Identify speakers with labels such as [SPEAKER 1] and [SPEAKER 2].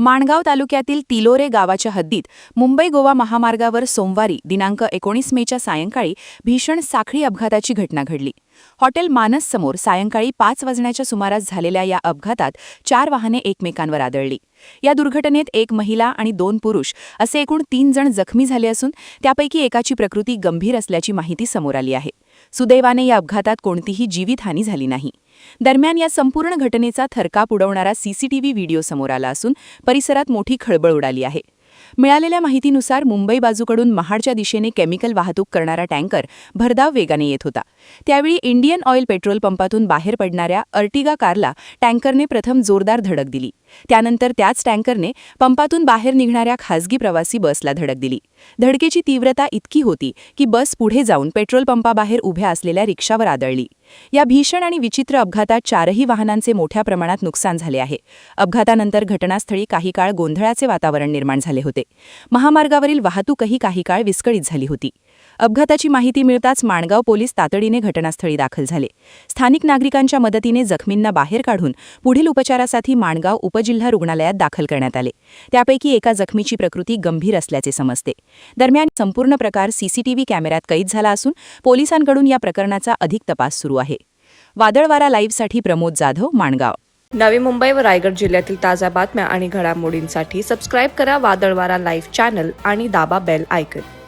[SPEAKER 1] माणगाव तालुक्यातील तिलोरे गावाच्या हद्दीत मुंबई-गोवा महामार्गावर सोमवारी दिनांक 19 मेच्या सायंकाळी भीषण साखळी अपघाताची घटना घडली. हॉटेल मानस समोर सायंकाळी 5 वाजण्याच्या सुमारास झालेल्या या अपघातात 4 वाहने एकमेकांवर आदळली. या दुर्घटनेत एक महिला आणि 2 पुरुष असे एकूण 3 जण जखमी झाले असून त्यापैकी एकाची प्रकृती गंभीर असल्याची माहिती समोर आली आहे. सुदैवाने या अपघातात कोणतीही जीवितहानी झाली नाही. दरम्यान या संपूर्ण घटनेचा थरकाप उडवणारा सीसीटीव्ही व्हिडिओ समोर आला असून परिसरात मोठी खळबळ उडाली आहे. मिळालेल्या माहितीनुसार मुंबई बाजूकडून महाडच्या दिशेने केमिकल वाहतूक करणारा टँकर भरधाव वेगाने येत होता. त्यावेळी इंडियन ऑइल पेट्रोल पंपातून बाहेर पडणाऱ्या अर्टिगा कारला टँकरने प्रथम जोरदार धडक दिली. त्यानंतर त्याच टँकरने पंपातून बाहेर निघणाऱ्या खासगी प्रवासी बसला धडक दिली. धडकेची तीव्रता इतकी होती की बस पुढे जाऊन पेट्रोल पंपाबाहेर उभ्या असलेल्या रिक्षावर आदळली. या भीषण आणि विचित्र अपघातात 4ही वाहनांचे मोठ्या प्रमाणात नुकसान झाले आहे. अपघातानंतर घटनास्थळी काही काळ गोंधळाचे वातावरण निर्माण झाले होते. महामार्गावरील वाहतूकही काही काळ विस्कळीत झाली होती. अपघाताची माहिती मिळताच माणगाव पोलीस तातडीने घटनास्थळी दाखल झाले. स्थानिक नागरिकांच्या मदतीने जखमींना बाहेर काढून पुढील उपचारासाठी माणगाव उपजिल्हा रुग्णालयात दाखल करण्यात आले. त्यापैकी एका जखमीची प्रकृती गंभीर असल्याचे समजते. दरम्यान संपूर्ण प्रकार सीसीटीव्ही कॅमेऱ्यात कैद झाला असून पोलिसांकडून या प्रकरणाचा अधिक तपास सुरू आहे. वादळवारा लाईव्हसाठी प्रमोद जाधव, माणगाव.
[SPEAKER 2] नवी मुंबई व रायगड जिल्ह्यातील ताज्या बातम्या आणि घडामोडींसाठी सबस्क्राईब करा वादळवारा लाईव्ह चॅनल आणि दाबा बेल आयकॉन.